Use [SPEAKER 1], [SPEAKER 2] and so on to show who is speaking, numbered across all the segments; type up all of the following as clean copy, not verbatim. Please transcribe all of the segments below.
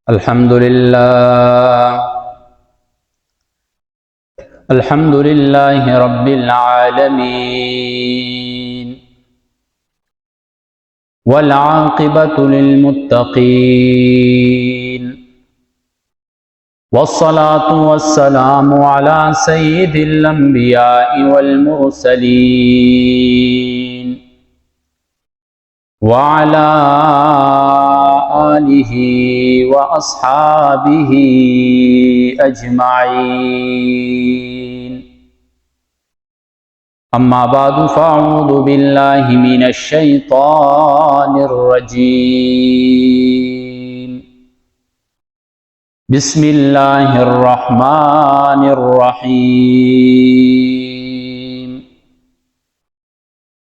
[SPEAKER 1] الحمد لله رب العالمين والعاقبة للمتقين والصلاة والسلام على سيد الأنبياء والمرسلين وعلى آلہ وأصحابہ أجمعین اما بعد فاعوذ باللہ من الشیطان الرجیم بسم اللہ الرحمن الرحیم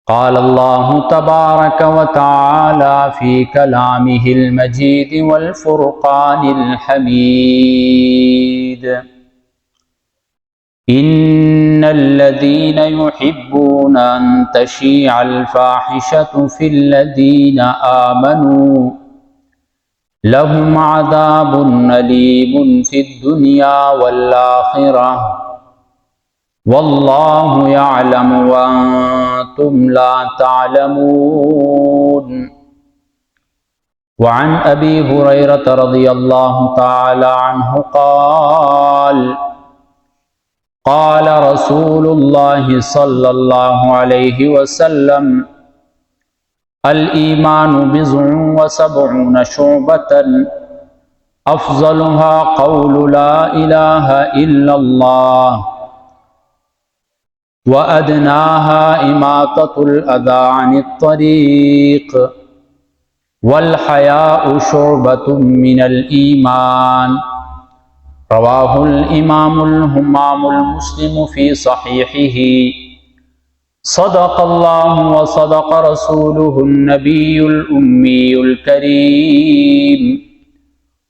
[SPEAKER 1] قال اللہ تبارک وتعالی فی کلامہ المجید والفرقان الحمید ان الذین یحبون ان تشیع الفاحشة فی الذین آمنوا لهم عذاب علیم فی الدنیا والآخرہ واللہ یعلم وانتم لا تعلمون وعن ابی ہریرہ رضی اللہ تعالی عنہ قال قال رسول اللہ صلی اللہ علیہ وسلم الایمان بضع وسبعون شعبۃ افضلها قول لا الہ الا اللہ وَأَدْنَاهَا إِمَاطَةُ الْأَذَى عَنِ الطَّرِيقِ وَالْحَيَاءُ شُعْبَةٌ مِّنَ الْإِيمَانِ رواہ الامام الہمام المسلم فی صحیحہ صدق اللہ وصدق رسولہ النبی الأمی الکریم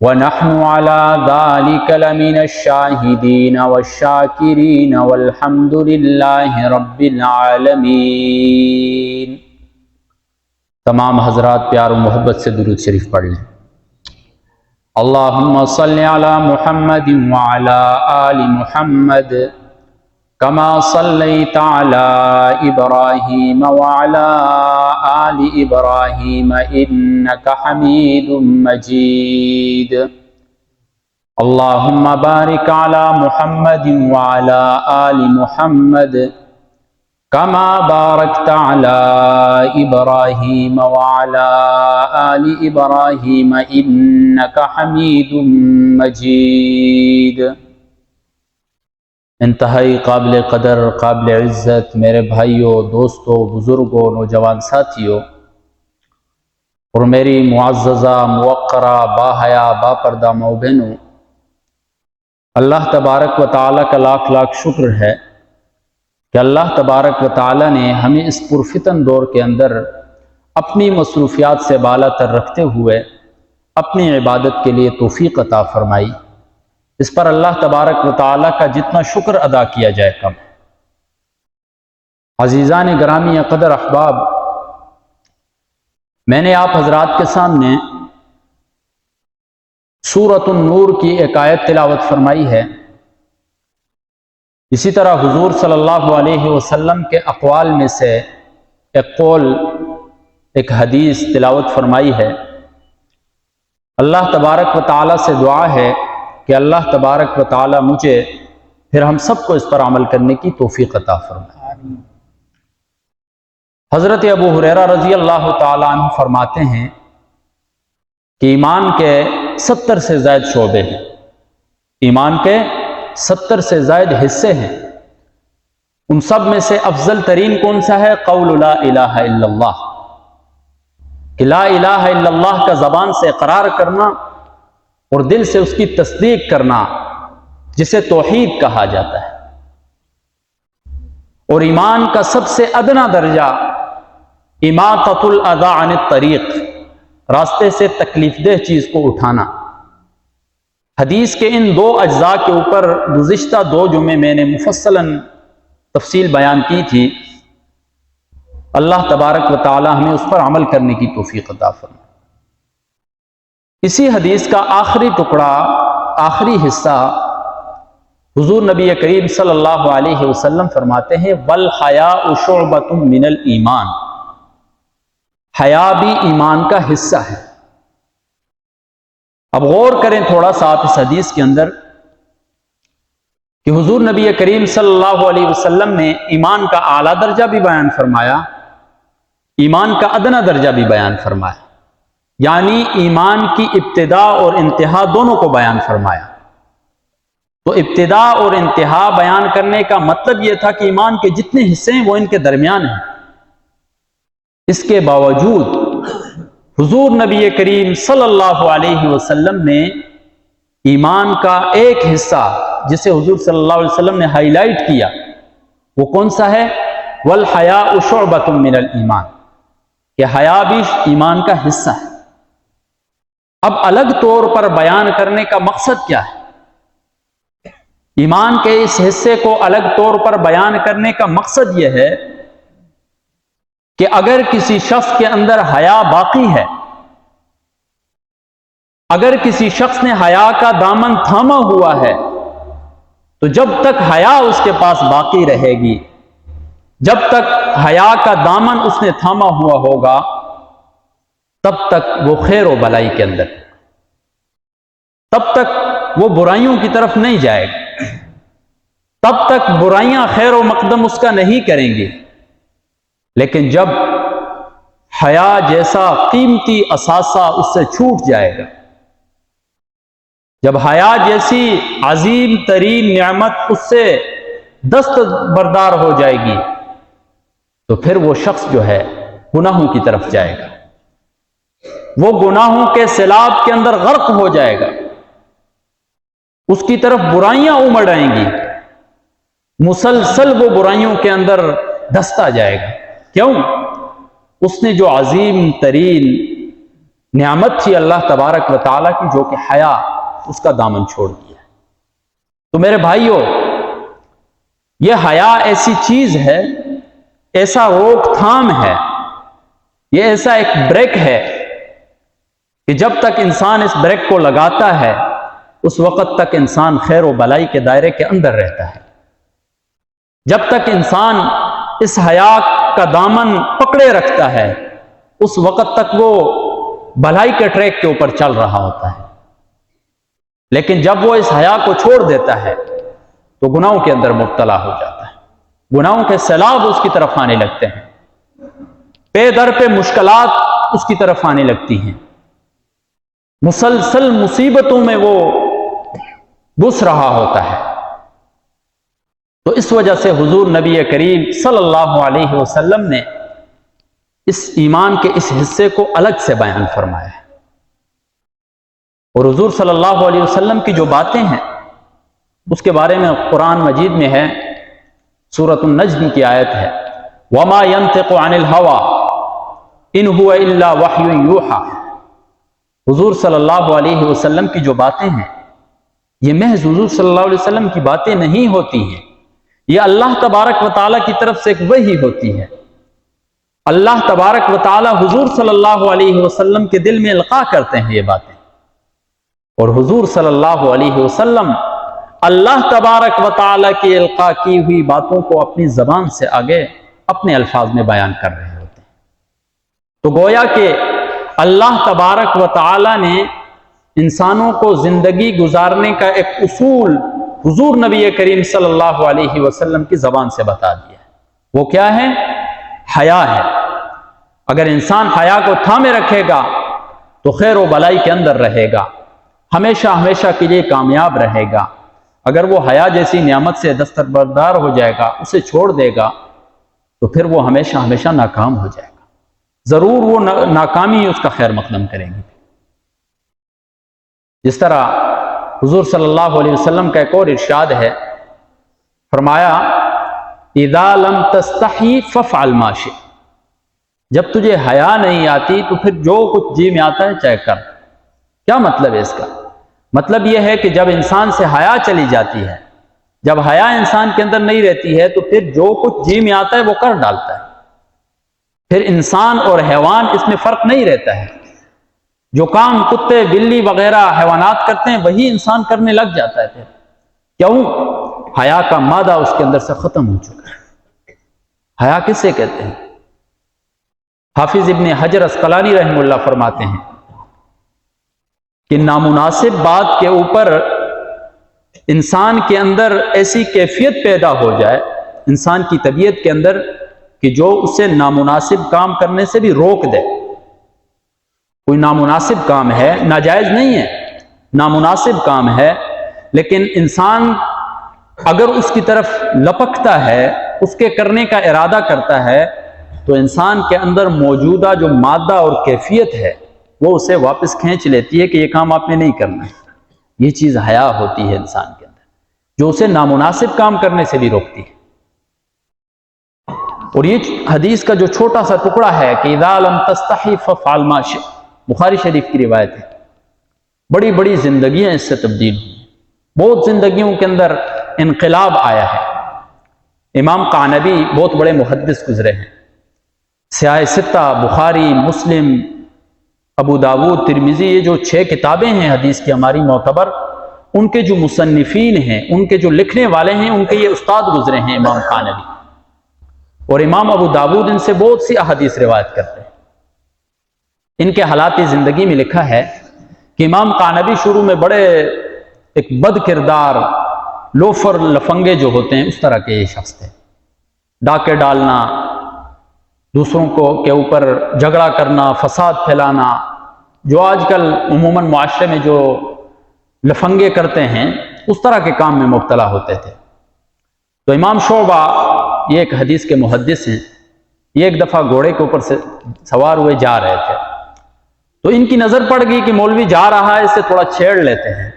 [SPEAKER 1] وَنَحْنُ عَلَى ذَلِكَ لَمِنَ الشَّاهِدِينَ وَالشَّاكِرِينَ وَالْحَمْدُ لِلَّهِ رَبِّ الْعَالَمِينَ۔ تمام حضرات پیار و محبت سے درود شریف پڑھ لیں۔ اللہم صلی علی محمد وعلی آل محمد کما صلیت علی ابراہیم وعلی آل ابراہیم انک حمید مجید۔ اللہم بارک علی محمد وعلی آل محمد کما بارکت علی ابراہیم وعلی آل ابراہیم انک حمید مجید۔ انتہائی قابل قدر، قابل عزت میرے بھائیوں، دوستوں، بزرگوں، نوجوان ساتھیوں اور میری معززہ، موقرہ، باحیا، باپردہ ماؤ بہنوں، اللہ تبارک و تعالیٰ کا لاکھ لاکھ شکر ہے کہ اللہ تبارک و تعالیٰ نے ہمیں اس پرفتن دور کے اندر اپنی مصروفیات سے بالا تر رکھتے ہوئے اپنی عبادت کے لیے توفیق عطا فرمائی۔ اس پر اللہ تبارک و تعالیٰ کا جتنا شکر ادا کیا جائے کم۔ عزیزان گرامی قدر احباب، میں نے آپ حضرات کے سامنے سورۃ النور کی ایک آیت تلاوت فرمائی ہے۔ اسی طرح حضور صلی اللہ علیہ وسلم کے اقوال میں سے ایک قول، ایک حدیث تلاوت فرمائی ہے۔ اللہ تبارک و تعالیٰ سے دعا ہے کہ اللہ تبارک و تعالیٰ مجھے پھر ہم سب کو اس پر عمل کرنے کی توفیق عطا فرمائے۔ حضرت ابو ہریرہ رضی اللہ تعالیٰ عنہ فرماتے ہیں کہ ایمان کے 70 سے زائد شعبے ہیں، ایمان کے 70 سے زائد حصے ہیں۔ ان سب میں سے افضل ترین کون سا ہے؟ قول لا الہ الا اللہ، کہ لا الہ الا اللہ کا زبان سے اقرار کرنا اور دل سے اس کی تصدیق کرنا، جسے توحید کہا جاتا ہے۔ اور ایمان کا سب سے ادنا درجہ اماطۃ الاذی عن الطریق، راستے سے تکلیف دہ چیز کو اٹھانا۔ حدیث کے ان دو اجزاء کے اوپر گزشتہ 2 جمعے میں نے مفصلاً تفصیل بیان کی تھی۔ اللہ تبارک و تعالی ہمیں اس پر عمل کرنے کی توفیق عطا فرمائے۔ اسی حدیث کا آخری ٹکڑا، آخری حصہ، حضور نبی کریم صلی اللہ علیہ وسلم فرماتے ہیں وَالْحَيَاءُ شُعْبَةٌ مِّنَ الْإِيمَانِ، حیا بھی ایمان کا حصہ ہے۔ اب غور کریں تھوڑا سا آپ اس حدیث کے اندر کہ حضور نبی کریم صلی اللہ علیہ وسلم نے ایمان کا اعلیٰ درجہ بھی بیان فرمایا، ایمان کا ادنا درجہ بھی بیان فرمایا، یعنی ایمان کی ابتدا اور انتہا دونوں کو بیان فرمایا۔ تو ابتدا اور انتہا بیان کرنے کا مطلب یہ تھا کہ ایمان کے جتنے حصے ہیں وہ ان کے درمیان ہیں۔ اس کے باوجود حضور نبی کریم صلی اللہ علیہ وسلم نے ایمان کا ایک حصہ جسے حضور صلی اللہ علیہ وسلم نے ہائی لائٹ کیا، وہ کون سا ہے؟ وَالْحَيَاءُ شُعْبَةٌ مِّنَ الْإِيمَانِ، کہ حیا بھی ایمان کا حصہ ہے۔ اب الگ طور پر بیان کرنے کا مقصد کیا ہے؟ ایمان کے اس حصے کو الگ طور پر بیان کرنے کا مقصد یہ ہے کہ اگر کسی شخص کے اندر حیا باقی ہے، اگر کسی شخص نے حیا کا دامن تھاما ہوا ہے، تو جب تک حیا اس کے پاس باقی رہے گی، جب تک حیا کا دامن اس نے تھاما ہوا ہوگا، تب تک وہ خیر و بلائی کے اندر، تب تک وہ برائیوں کی طرف نہیں جائے گا، تب تک برائیاں خیر و مقدم اس کا نہیں کریں گی۔ لیکن جب حیا جیسا قیمتی اثاثہ اس سے چھوٹ جائے گا، جب حیا جیسی عظیم ترین نعمت اس سے دستبردار ہو جائے گی، تو پھر وہ شخص جو ہے گناہوں کی طرف جائے گا، وہ گناہوں کے سیلاب کے اندر غرق ہو جائے گا، اس کی طرف برائیاں امڑ آئیں گی، مسلسل وہ برائیوں کے اندر دھستا جائے گا۔ کیوں؟ اس نے جو عظیم ترین نعمت تھی اللہ تبارک و تعالیٰ کی، جو کہ حیا، اس کا دامن چھوڑ دیا۔ تو میرے بھائیوں، یہ حیا ایسی چیز ہے، ایسا روک تھام ہے، یہ ایسا ایک بریک ہے کہ جب تک انسان اس بریک کو لگاتا ہے، اس وقت تک انسان خیر و بلائی کے دائرے کے اندر رہتا ہے۔ جب تک انسان اس حیا کا دامن پکڑے رکھتا ہے، اس وقت تک وہ بھلائی کے ٹریک کے اوپر چل رہا ہوتا ہے۔ لیکن جب وہ اس حیا کو چھوڑ دیتا ہے تو گناہوں کے اندر مبتلا ہو جاتا ہے، گناہوں کے سیلاب اس کی طرف آنے لگتے ہیں، پے در پہ مشکلات اس کی طرف آنے لگتی ہیں، مسلسل مصیبتوں میں وہ گھس رہا ہوتا ہے۔ تو اس وجہ سے حضور نبی کریم صلی اللہ علیہ وسلم نے اس ایمان کے اس حصے کو الگ سے بیان فرمایا ہے۔ اور حضور صلی اللہ علیہ وسلم کی جو باتیں ہیں اس کے بارے میں قرآن مجید میں ہے، سورۃ النجم کی آیت ہے وَمَا يَنْطِقُ عَنِ الْهَوَىٰ إِنْ هُوَ إِلَّا وَحْيٌ يُوحَىٰ۔ حضور صلی اللہ علیہ وسلم کی جو باتیں ہیں یہ محض حضور صلی اللہ علیہ وسلم کی باتیں نہیں ہوتی ہیں، یہ اللہ تبارک و تعالیٰ کی طرف سے ایک وحی ہوتی ہے۔ اللہ تبارک و تعالیٰ حضور صلی اللہ علیہ وسلم کے دل میں القاء کرتے ہیں یہ باتیں، اور حضور صلی اللہ علیہ وسلم اللہ تبارک و تعالیٰ کی القاء کی ہوئی باتوں کو اپنی زبان سے آگے اپنے الفاظ میں بیان کر رہے ہوتے ہیں۔ تو گویا کہ اللہ تبارک و تعالیٰ نے انسانوں کو زندگی گزارنے کا ایک اصول حضور نبی کریم صلی اللہ علیہ وسلم کی زبان سے بتا دیا ہے۔ وہ کیا ہے؟ حیا ہے۔ اگر انسان حیا کو تھامے رکھے گا تو خیر و بلائی کے اندر رہے گا، ہمیشہ ہمیشہ کے لیے کامیاب رہے گا۔ اگر وہ حیا جیسی نعمت سے دستبردار ہو جائے گا، اسے چھوڑ دے گا، تو پھر وہ ہمیشہ ہمیشہ ناکام ہو جائے گا، ضرور وہ ناکامی اس کا خیر مقدم کریں گے۔ جس طرح حضور صلی اللہ علیہ وسلم کا ایک اور ارشاد ہے، فرمایا اذا لم تستحی فافعل ما شئت، جب تجھے حیا نہیں آتی تو پھر جو کچھ جی میں آتا ہے چاہے کر۔ کیا مطلب ہے اس کا؟ مطلب یہ ہے کہ جب انسان سے حیا چلی جاتی ہے، جب حیا انسان کے اندر نہیں رہتی ہے، تو پھر جو کچھ جی میں آتا ہے وہ کر ڈالتا ہے۔ پھر انسان اور حیوان اس میں فرق نہیں رہتا ہے۔ جو کام کتے بلی وغیرہ حیوانات کرتے ہیں وہی انسان کرنے لگ جاتا ہے. کیوں؟ حیا کا مادہ اس کے اندر سے ختم ہو چکا ہے. حیا کسے کہتے ہیں؟ حافظ ابن حجر عسقلانی رحمہ اللہ فرماتے ہیں کہ نامناسب بات کے اوپر انسان کے اندر ایسی کیفیت پیدا ہو جائے انسان کی طبیعت کے اندر کہ جو اسے نامناسب کام کرنے سے بھی روک دے. کوئی نامناسب کام ہے، ناجائز نہیں ہے، نامناسب کام ہے، لیکن انسان اگر اس کی طرف لپکتا ہے، اس کے کرنے کا ارادہ کرتا ہے، تو انسان کے اندر موجودہ جو مادہ اور کیفیت ہے وہ اسے واپس کھینچ لیتی ہے کہ یہ کام آپ نے نہیں کرنا ہے. یہ چیز حیا ہوتی ہے انسان کے اندر، جو اسے نامناسب کام کرنے سے بھی روکتی ہے. اور یہ حدیث کا جو چھوٹا سا ٹکڑا ہے کہ اذا لم تستحی فافعل ما شئت، بخاری شریف کی روایت ہے. بڑی بڑی زندگیاں اس سے تبدیل ہوئی، بہت زندگیوں کے اندر انقلاب آیا ہے. امام قعنبی بہت بڑے محدث گزرے ہیں. سیاہ ستہ، بخاری، مسلم، ابو داود، ترمذی، یہ جو 6 کتابیں ہیں حدیث کی ہماری معتبر، ان کے جو مصنفین ہیں، ان کے جو لکھنے والے ہیں، ان کے یہ استاد گزرے ہیں امام قعنبی. اور امام ابو داود ان سے بہت سی احادیث روایت کرتے ہیں. ان کے حالات زندگی میں لکھا ہے کہ امام قعنبی شروع میں بڑے ایک بد کردار، لوفر، لفنگے جو ہوتے ہیں اس طرح کے یہ شخص تھے. ڈاکے ڈالنا، دوسروں کو کے اوپر جھگڑا کرنا، فساد پھیلانا، جو آج کل عموماً معاشرے میں جو لفنگے کرتے ہیں اس طرح کے کام میں مبتلا ہوتے تھے. تو امام شعبہ یہ ایک حدیث کے محدث ہیں، یہ ایک دفعہ گھوڑے کے اوپر سے سوار ہوئے جا رہے تھے، تو ان کی نظر پڑ گئی کہ مولوی جا رہا ہے، اس سے تھوڑا چھیڑ لیتے ہیں.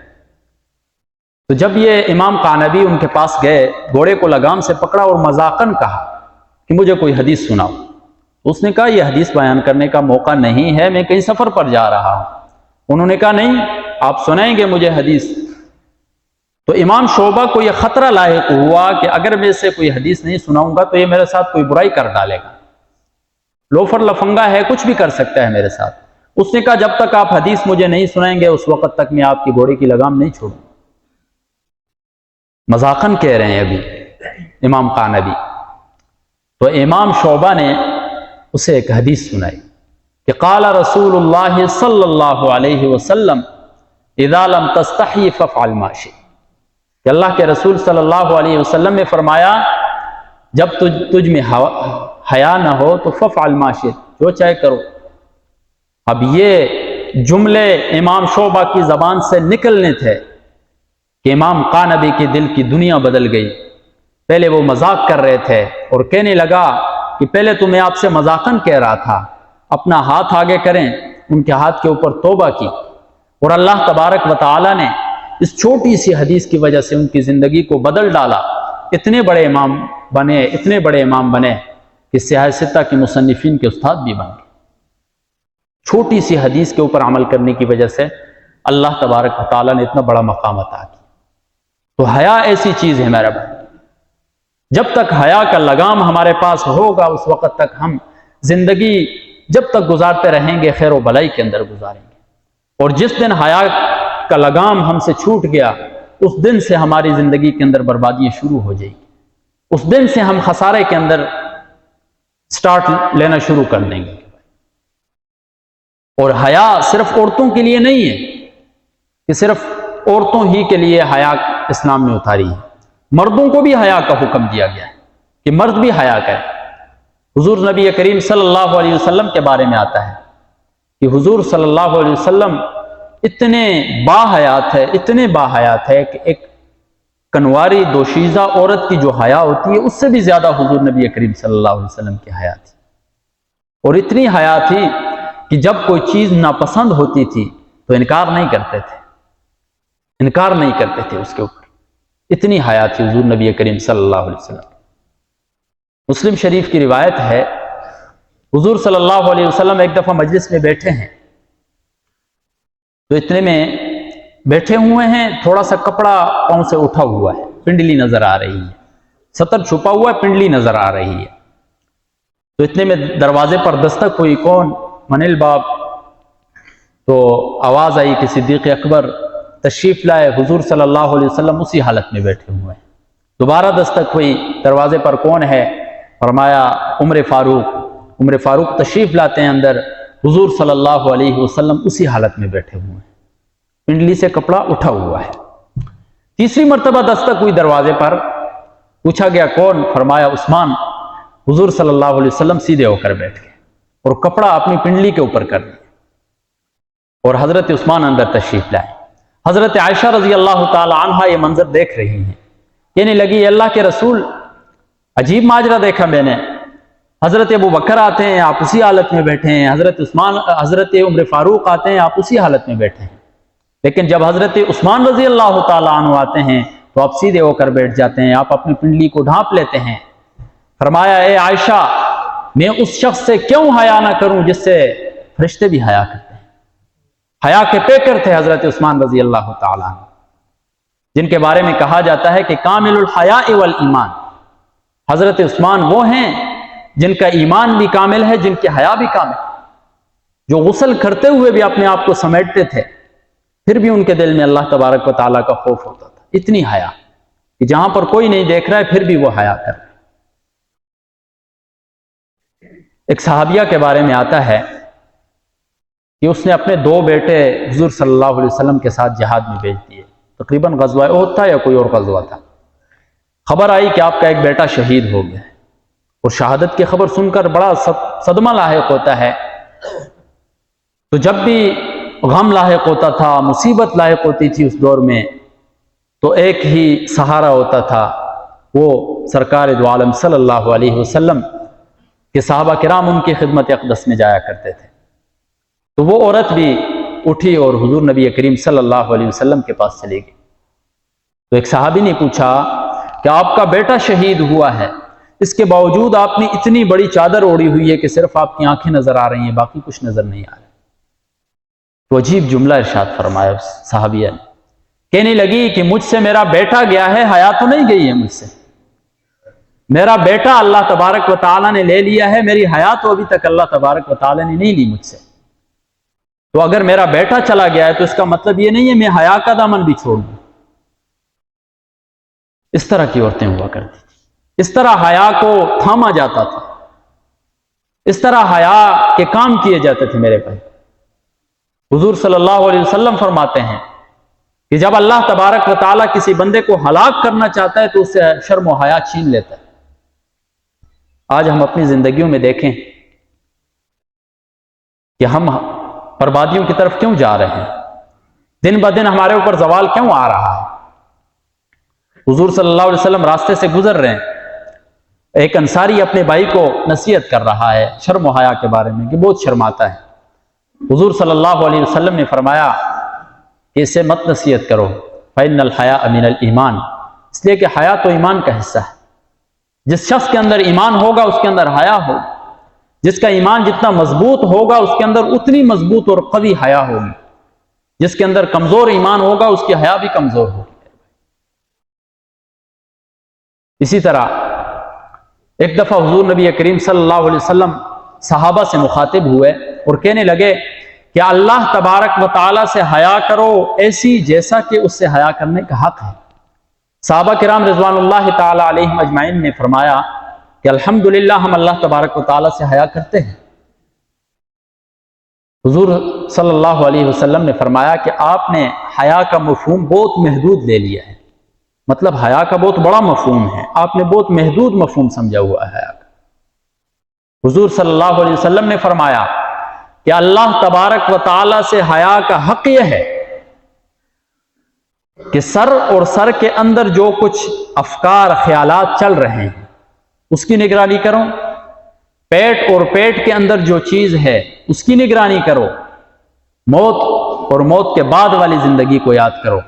[SPEAKER 1] تو جب یہ امام قعنبی ان کے پاس گئے، گھوڑے کو لگام سے پکڑا اور مذاقاً کہا کہ مجھے کوئی حدیث سناؤ. اس نے کہا یہ حدیث بیان کرنے کا موقع نہیں ہے، میں کہیں سفر پر جا رہا ہوں. انہوں نے کہا نہیں، آپ سنائیں گے مجھے حدیث. تو امام شعبہ کو یہ خطرہ لاحق ہوا کہ اگر میں اسے کوئی حدیث نہیں سناؤں گا تو یہ میرے ساتھ کوئی برائی کر ڈالے گا، لوفر لفنگا ہے، کچھ بھی کر سکتا ہے میرے ساتھ. اس نے کہا جب تک آپ حدیث مجھے نہیں سنائیں گے اس وقت تک میں آپ کی گھوڑے کی لگام نہیں چھوڑوں. مذاقاً کہہ رہے ہیں ابھی امام قعنبی. تو امام شعبہ نے اسے ایک حدیث سنائی کہ قال رسول اللہ صلی اللہ علیہ وسلم اذا لم تستحی فافعل ما شئت، کہ اللہ کے رسول صلی اللہ علیہ وسلم نے فرمایا جب تجھ میں حیا نہ ہو تو فافعل ما شئت، جو چاہے کرو. اب یہ جملے امام شعبہ کی زبان سے نکلنے تھے کہ امام قعنبی کے دل کی دنیا بدل گئی. پہلے وہ مذاق کر رہے تھے اور کہنے لگا کہ پہلے تو میں آپ سے مذاقاً کہہ رہا تھا، اپنا ہاتھ آگے کریں. ان کے ہاتھ کے اوپر توبہ کی اور اللہ تبارک و تعالی نے اس چھوٹی سی حدیث کی وجہ سے ان کی زندگی کو بدل ڈالا. اتنے بڑے امام بنے کہ سیاہ ستہ کے مصنفین کے استاد بھی بن گئے. چھوٹی سی حدیث کے اوپر عمل کرنے کی وجہ سے اللہ تبارک و تعالی نے اتنا بڑا مقام عطا کیا. تو حیا ایسی چیز ہے میرا بھائی، جب تک حیا کا لگام ہمارے پاس ہوگا اس وقت تک ہم زندگی جب تک گزارتے رہیں گے خیر و بھلائی کے اندر گزاریں گے. اور جس دن حیا کا لگام ہم سے چھوٹ گیا اس دن سے ہماری زندگی کے اندر بربادیاں شروع ہو جائیں گی. اس دن سے ہم خسارے کے اندر سٹارٹ لینا شروع کر دیں گے. اور حیا صرف عورتوں کے لیے نہیں ہے کہ صرف عورتوں ہی کے لیے حیا اسلام نے اتاری ہے، مردوں کو بھی حیا کا حکم دیا گیا ہے کہ مرد بھی حیا کرے. حضور نبی کریم صلی اللہ علیہ وسلم کے بارے میں آتا ہے کہ حضور صلی اللہ علیہ وسلم اتنے باحیات ہے کہ ایک کنواری دوشیزہ عورت کی جو حیا ہوتی ہے اس سے بھی زیادہ حضور نبی کریم صلی اللہ علیہ وسلم کی حیا تھی. اور اتنی حیا تھی کہ جب کوئی چیز ناپسند ہوتی تھی تو انکار نہیں کرتے تھے اس کے اوپر. اتنی حیا تھی حضور نبی کریم صلی اللہ علیہ وسلم. مسلم شریف کی روایت ہے حضور صلی اللہ علیہ وسلم ایک دفعہ مجلس میں بیٹھے ہیں، تو اتنے میں بیٹھے ہوئے ہیں، تھوڑا سا کپڑا پاؤں سے اٹھا ہوا ہے، پنڈلی نظر آ رہی ہے، سطر چھپا ہوا ہے، پنڈلی نظر آ رہی ہے. تو اتنے میں دروازے پر دستک ہوئی، کون؟ من الباب. تو آواز آئی کہ صدیق اکبر تشریف لائے، حضور صلی اللہ علیہ وسلم اسی حالت میں بیٹھے ہوئے ہیں۔ دوبارہ دستک ہوئی، دروازے پر کون ہے؟ فرمایا عمر فاروق تشریف لاتے ہیں اندر، حضور صلی اللہ علیہ وسلم اسی حالت میں بیٹھے ہوئے ہیں، پنڈلی سے کپڑا اٹھا ہوا ہے۔ تیسری مرتبہ دستک ہوئی دروازے پر، پوچھا گیا کون؟ فرمایا عثمان۔ حضور صلی اللہ علیہ وسلم سیدھے ہو کر بیٹھ گئے اور کپڑا اپنی پنڈلی کے اوپر کر دیا، اور حضرت عثمان اندر تشریف لائے۔ حضرت عائشہ رضی اللہ تعالی عنہا یہ منظر دیکھ رہی ہیں، کہنے لگی اللہ کے رسول عجیب ماجرا دیکھا میں نے، حضرت ابو بکر آتے ہیں آپ اسی حالت میں بیٹھے ہیں، حضرت عمر فاروق آتے ہیں آپ اسی حالت میں بیٹھے ہیں، لیکن جب حضرت عثمان رضی اللہ تعالی عنہ آتے ہیں تو آپ سیدھے ہو کر بیٹھ جاتے ہیں، آپ اپنی پنڈلی کو ڈھانپ لیتے ہیں۔ فرمایا اے عائشہ، میں اس شخص سے کیوں حیا نہ کروں جس سے فرشتے بھی حیا کرتے ہیں؟ حیا کے پیکر تھے حضرت عثمان رضی اللہ تعالی عنہ، جن کے بارے میں کہا جاتا ہے کہ کامل الحیاء والایمان۔ حضرت عثمان وہ ہیں جن کا ایمان بھی کامل ہے، جن کے حیا بھی کامل ہے، جو غسل کرتے ہوئے بھی اپنے آپ کو سمیٹتے تھے، پھر بھی ان کے دل میں اللہ تبارک و تعالیٰ کا خوف ہوتا تھا، اتنی حیا کہ جہاں پر کوئی نہیں دیکھ رہا ہے پھر بھی وہ حیا کر رہے۔ ایک صحابیہ کے بارے میں آتا ہے کہ اس نے اپنے 2 بیٹے حضور صلی اللہ علیہ وسلم کے ساتھ جہاد میں بھیج دیے، تقریباً غزوہ احد تھا یا کوئی اور غزوہ تھا۔ خبر آئی کہ آپ کا ایک بیٹا شہید ہو گیا ہے، اور شہادت کی خبر سن کر بڑا صدمہ لاحق ہوتا ہے۔ تو جب بھی غم لاحق ہوتا تھا، مصیبت لاحق ہوتی تھی اس دور میں، تو ایک ہی سہارا ہوتا تھا، وہ سرکار دو عالم صلی اللہ علیہ وسلم کہ صحابہ کرام ان کی خدمت اقدس میں جایا کرتے تھے۔ تو وہ عورت بھی اٹھی اور حضور نبی کریم صلی اللہ علیہ وسلم کے پاس چلی گئی۔ تو ایک صحابی نے پوچھا کہ آپ کا بیٹا شہید ہوا ہے، اس کے باوجود آپ نے اتنی بڑی چادر اوڑھی ہوئی ہے کہ صرف آپ کی آنکھیں نظر آ رہی ہیں، باقی کچھ نظر نہیں آ رہا۔ تو عجیب جملہ ارشاد فرمایا اس صحابیہ نے، کہنے لگی کہ مجھ سے میرا بیٹا گیا ہے، حیا تو نہیں گئی ہے مجھ سے، میرا بیٹا اللہ تبارک و تعالیٰ نے لے لیا ہے، میری حیا تو ابھی تک اللہ تبارک و تعالیٰ نے نہیں لی مجھ سے۔ تو اگر میرا بیٹا چلا گیا ہے تو اس کا مطلب یہ نہیں ہے میں حیا کا دامن بھی چھوڑ دوں۔ اس طرح کی عورتیں ہوا کرتی تھی، اس طرح حیا کو تھاما جاتا تھا، اس طرح حیا کے کام کیے جاتے تھے میرے بھائی۔ حضور صلی اللہ علیہ وسلم فرماتے ہیں کہ جب اللہ تبارک و تعالیٰ کسی بندے کو ہلاک کرنا چاہتا ہے تو اس سے شرم و حیا چھین لیتا ہے۔ آج ہم اپنی زندگیوں میں دیکھیں کہ ہم بربادیوں کی طرف کیوں جا رہے ہیں، دن بدن ہمارے اوپر زوال کیوں آ رہا ہے۔ حضور صلی اللہ علیہ وسلم راستے سے گزر رہے ہیں، ایک انصاری اپنے بھائی کو نصیحت کر رہا ہے شرم و حیا کے بارے میں کہ بہت شرماتا ہے۔ حضور صلی اللہ علیہ وسلم نے فرمایا کہ اسے مت نصیحت کرو، فإن الحیاء من الایمان، اس لیے کہ حیا تو ایمان کا حصہ ہے۔ جس شخص کے اندر ایمان ہوگا اس کے اندر حیا ہوگا، جس کا ایمان جتنا مضبوط ہوگا اس کے اندر اتنی مضبوط اور قوی حیا ہوگی، جس کے اندر کمزور ایمان ہوگا اس کی حیا بھی کمزور ہوگی۔ اسی طرح ایک دفعہ حضور نبی کریم صلی اللہ علیہ وسلم صحابہ سے مخاطب ہوئے اور کہنے لگے کہ اللہ تبارک و تعالیٰ سے حیا کرو ایسی جیسا کہ اس سے حیا کرنے کا حق ہے۔ صحابہ کرام رضوان اللہ تعالی علیہم اجمعین نے فرمایا کہ الحمدللہ ہم اللہ تبارک و تعالیٰ سے حیا کرتے ہیں۔ حضور صلی اللہ علیہ وسلم نے فرمایا کہ آپ نے حیا کا مفہوم بہت محدود لے لیا ہے، مطلب حیا کا بہت بڑا مفہوم ہے، آپ نے بہت محدود مفہوم سمجھا ہوا ہے حیا کا۔ حضور صلی اللہ علیہ وسلم نے فرمایا کہ اللہ تبارک و تعالیٰ سے حیا کا حق یہ ہے کہ سر اور سر کے اندر جو کچھ افکار خیالات چل رہے ہیں اس کی نگرانی کرو، پیٹ اور پیٹ کے اندر جو چیز ہے اس کی نگرانی کرو، موت اور موت کے بعد والی زندگی کو یاد کرو۔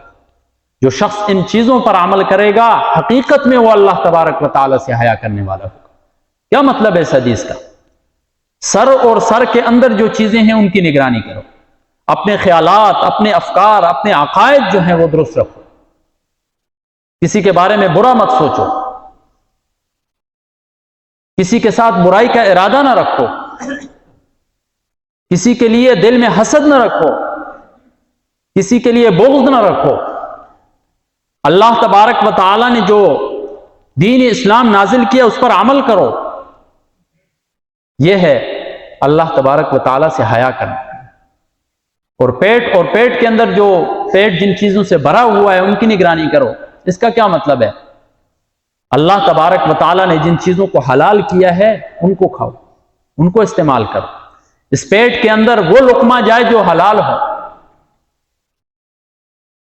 [SPEAKER 1] جو شخص ان چیزوں پر عمل کرے گا حقیقت میں وہ اللہ تبارک و تعالیٰ سے حیا کرنے والا ہوگا۔ کیا مطلب ہے اس حدیث کا؟ سر اور سر کے اندر جو چیزیں ہیں ان کی نگرانی کرو، اپنے خیالات، اپنے افکار، اپنے عقائد جو ہیں وہ درست رکھو، کسی کے بارے میں برا مت سوچو، کسی کے ساتھ برائی کا ارادہ نہ رکھو، کسی کے لیے دل میں حسد نہ رکھو، کسی کے لیے بغض نہ رکھو. اللہ تبارک و تعالی نے جو دین اسلام نازل کیا اس پر عمل کرو. یہ ہے اللہ تبارک و تعالی سے حیا کرنا. اور پیٹ کے اندر جو پیٹ جن چیزوں سے بھرا ہوا ہے ان کی نگرانی کرو. اس کا کیا مطلب ہے؟ اللہ تبارک و تعالی نے جن چیزوں کو حلال کیا ہے ان کو کھاؤ، ان کو استعمال کرو. اس پیٹ کے اندر وہ لقمہ جائے جو حلال ہو،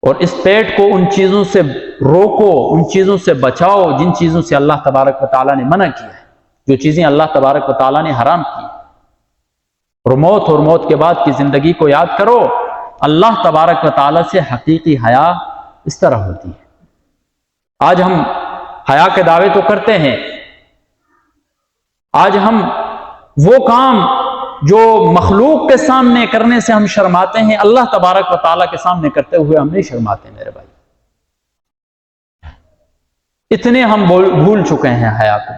[SPEAKER 1] اور اس پیٹ کو ان چیزوں سے روکو، ان چیزوں سے بچاؤ جن چیزوں سے اللہ تبارک و تعالی نے منع کیا ہے، جو چیزیں اللہ تبارک و تعالی نے حرام کی. اور موت کے بعد کی زندگی کو یاد کرو. اللہ تبارک و تعالی سے حقیقی حیا اس طرح ہوتی ہے. آج ہم حیا کے دعوے تو کرتے ہیں، آج ہم وہ کام جو مخلوق کے سامنے کرنے سے ہم شرماتے ہیں، اللہ تبارک و تعالیٰ کے سامنے کرتے ہوئے ہم نہیں شرماتے. میرے بھائی، اتنے ہم بھول چکے ہیں حیا کو.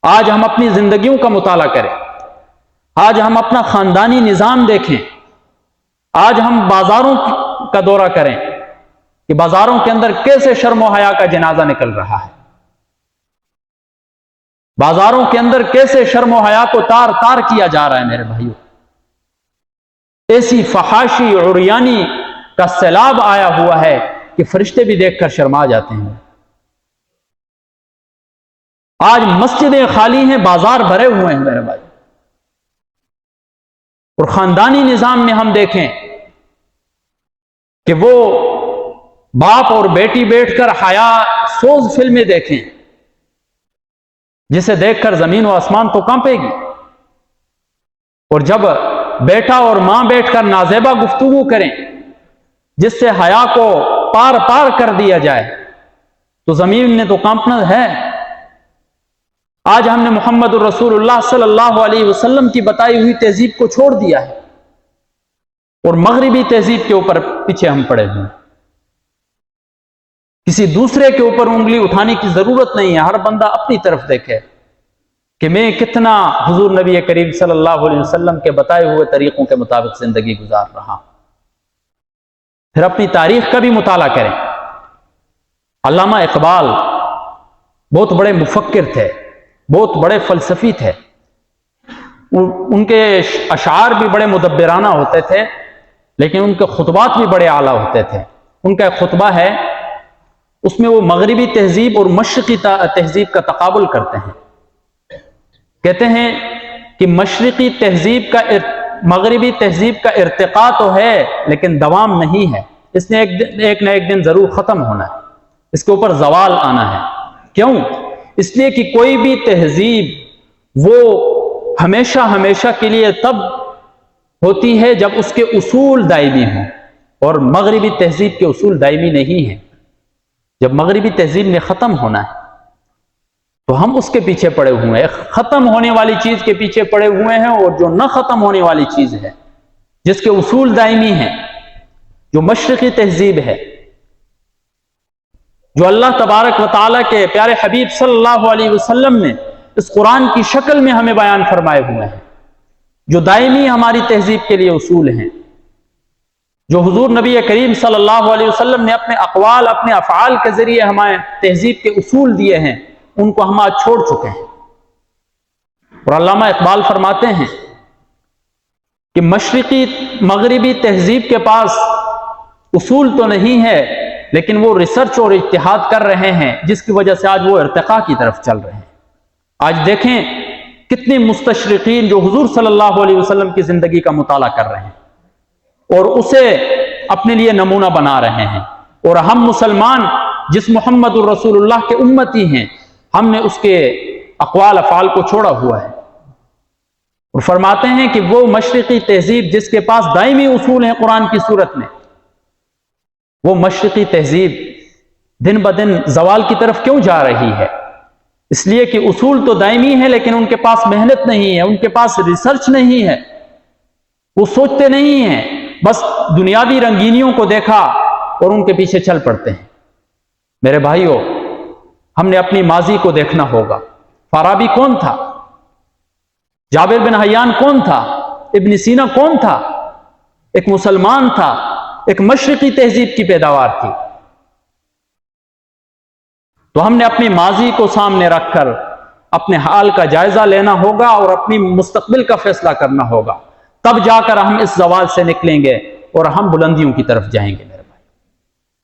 [SPEAKER 1] آج ہم اپنی زندگیوں کا مطالعہ کریں، آج ہم اپنا خاندانی نظام دیکھیں، آج ہم بازاروں کا دورہ کریں کہ بازاروں کے اندر کیسے شرم و حیا کا جنازہ نکل رہا ہے. بازاروں کے اندر کیسے شرم و حیا کو تار تار کیا جا رہا ہے. میرے بھائیوں، ایسی فحاشی عریانی کا سیلاب آیا ہوا ہے کہ فرشتے بھی دیکھ کر شرما جاتے ہیں. آج مسجدیں خالی ہیں، بازار بھرے ہوئے ہیں. میرے بھائی، اور خاندانی نظام میں ہم دیکھیں کہ وہ باپ اور بیٹی بیٹھ کر حیا سوز فلمیں دیکھیں جسے دیکھ کر زمین و آسمان تو کانپے گی. اور جب بیٹا اور ماں بیٹھ کر نازیبا گفتگو کریں جس سے حیا کو پار پار کر دیا جائے تو زمین نے تو کانپنا ہے. آج ہم نے محمد الرسول اللہ صلی اللہ علیہ وسلم کی بتائی ہوئی تہذیب کو چھوڑ دیا ہے اور مغربی تہذیب کے اوپر پیچھے ہم پڑے ہوئے ہیں. کسی دوسرے کے اوپر انگلی اٹھانے کی ضرورت نہیں ہے. ہر بندہ اپنی طرف دیکھے کہ میں کتنا حضور نبی کریم صلی اللہ علیہ وسلم کے بتائے ہوئے طریقوں کے مطابق زندگی گزار رہا. پھر اپنی تاریخ کا بھی مطالعہ کریں. علامہ اقبال بہت بڑے مفکر تھے، بہت بڑے فلسفی تھے. ان کے اشعار بھی بڑے مدبرانہ ہوتے تھے، لیکن ان کے خطبات بھی بڑے اعلیٰ ہوتے تھے. ان کا ایک خطبہ ہے، اس میں وہ مغربی تہذیب اور مشرقی تہذیب کا تقابل کرتے ہیں. کہتے ہیں کہ مشرقی تہذیب کا مغربی تہذیب کا ارتقاء تو ہے لیکن دوام نہیں ہے. اس نے ایک نہ ایک دن ضرور ختم ہونا ہے، اس کے اوپر زوال آنا ہے. کیوں؟ اس لیے کہ کوئی بھی تہذیب وہ ہمیشہ کے لیے تب ہوتی ہے جب اس کے اصول دائمی ہوں، اور مغربی تہذیب کے اصول دائمی نہیں ہیں. جب مغربی تہذیب نے ختم ہونا ہے تو ہم اس کے پیچھے پڑے ہوئے ہیں، ختم ہونے والی چیز کے پیچھے پڑے ہوئے ہیں. اور جو نہ ختم ہونے والی چیز ہے جس کے اصول دائمی ہیں، جو مشرقی تہذیب ہے، جو اللہ تبارک و تعالیٰ کے پیارے حبیب صلی اللہ علیہ وسلم نے اس قرآن کی شکل میں ہمیں بیان فرمائے ہوئے ہیں، جو دائمی ہماری تہذیب کے لیے اصول ہیں، جو حضور نبی کریم صلی اللہ علیہ وسلم نے اپنے اقوال اپنے افعال کے ذریعے ہمیں تہذیب کے اصول دیے ہیں، ان کو ہم آج چھوڑ چکے ہیں. اور علامہ اقبال فرماتے ہیں کہ مشرقی مغربی تہذیب کے پاس اصول تو نہیں ہے، لیکن وہ ریسرچ اور اجتہاد کر رہے ہیں جس کی وجہ سے آج وہ ارتقاء کی طرف چل رہے ہیں. آج دیکھیں کتنے مستشرقین جو حضور صلی اللہ علیہ وسلم کی زندگی کا مطالعہ کر رہے ہیں اور اسے اپنے لیے نمونہ بنا رہے ہیں. اور ہم مسلمان جس محمد الرسول اللہ کے امتی ہیں، ہم نے اس کے اقوال افعال کو چھوڑا ہوا ہے. اور فرماتے ہیں کہ وہ مشرقی تہذیب جس کے پاس دائمی اصول ہیں قرآن کی صورت میں، وہ مشرقی تہذیب دن بدن زوال کی طرف کیوں جا رہی ہے؟ اس لیے کہ اصول تو دائمی ہے لیکن ان کے پاس محنت نہیں ہے، ان کے پاس ریسرچ نہیں ہے. وہ سوچتے نہیں ہیں، بس دنیاوی رنگینیوں کو دیکھا اور ان کے پیچھے چل پڑتے ہیں. میرے بھائیوں، ہم نے اپنی ماضی کو دیکھنا ہوگا. فارابی کون تھا؟ جابر بن حیان کون تھا؟ ابن سینا کون تھا؟ ایک مسلمان تھا ایک مشرقی تہذیب کی پیداوار تھی۔ تو ہم نے اپنی ماضی کو سامنے رکھ کر اپنے حال کا جائزہ لینا ہوگا اور اپنی مستقبل کا فیصلہ کرنا ہوگا، تب جا کر ہم اس زوال سے نکلیں گے اور ہم بلندیوں کی طرف جائیں گے میرے بھائی۔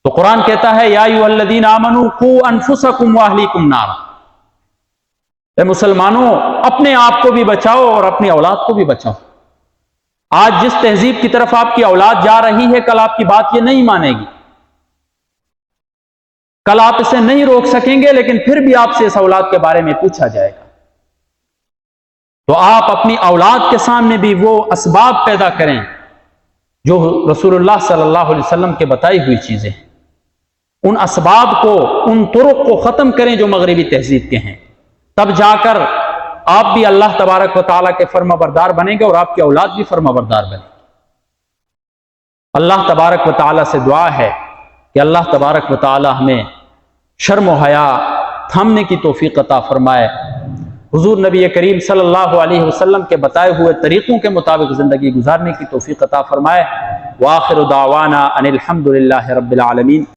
[SPEAKER 1] تو قرآن کہتا ہے یا ایھا الذین آمنوا قوا انفسکم واہلیکم نارا، اے مسلمانوں اپنے آپ کو بھی بچاؤ اور اپنی اولاد کو بھی بچاؤ۔ آج جس تہذیب کی طرف آپ کی اولاد جا رہی ہے، کل آپ کی بات یہ نہیں مانے گی، کل آپ اسے نہیں روک سکیں گے، لیکن پھر بھی آپ سے اس اولاد کے بارے میں پوچھا جائے گا۔ تو آپ اپنی اولاد کے سامنے بھی وہ اسباب پیدا کریں جو رسول اللہ صلی اللہ علیہ وسلم کے بتائی ہوئی چیزیں ہیں، ان اسباب کو، ان طرق کو ختم کریں جو مغربی تہذیب کے ہیں، تب جا کر آپ بھی اللہ تبارک و تعالیٰ کے فرما بردار بنیں گے اور آپ کی اولاد بھی فرما بردار بنے گی۔ اللہ تبارک و تعالیٰ سے دعا ہے کہ اللہ تبارک و تعالیٰ ہمیں شرم و حیا تھامنے کی توفیق عطا فرمائے، حضور نبی کریم صلی اللہ علیہ وسلم کے بتائے ہوئے طریقوں کے مطابق زندگی گزارنے کی توفیق عطا فرمائے۔ وآخر دعوانا ان الحمد للہ رب العالمین۔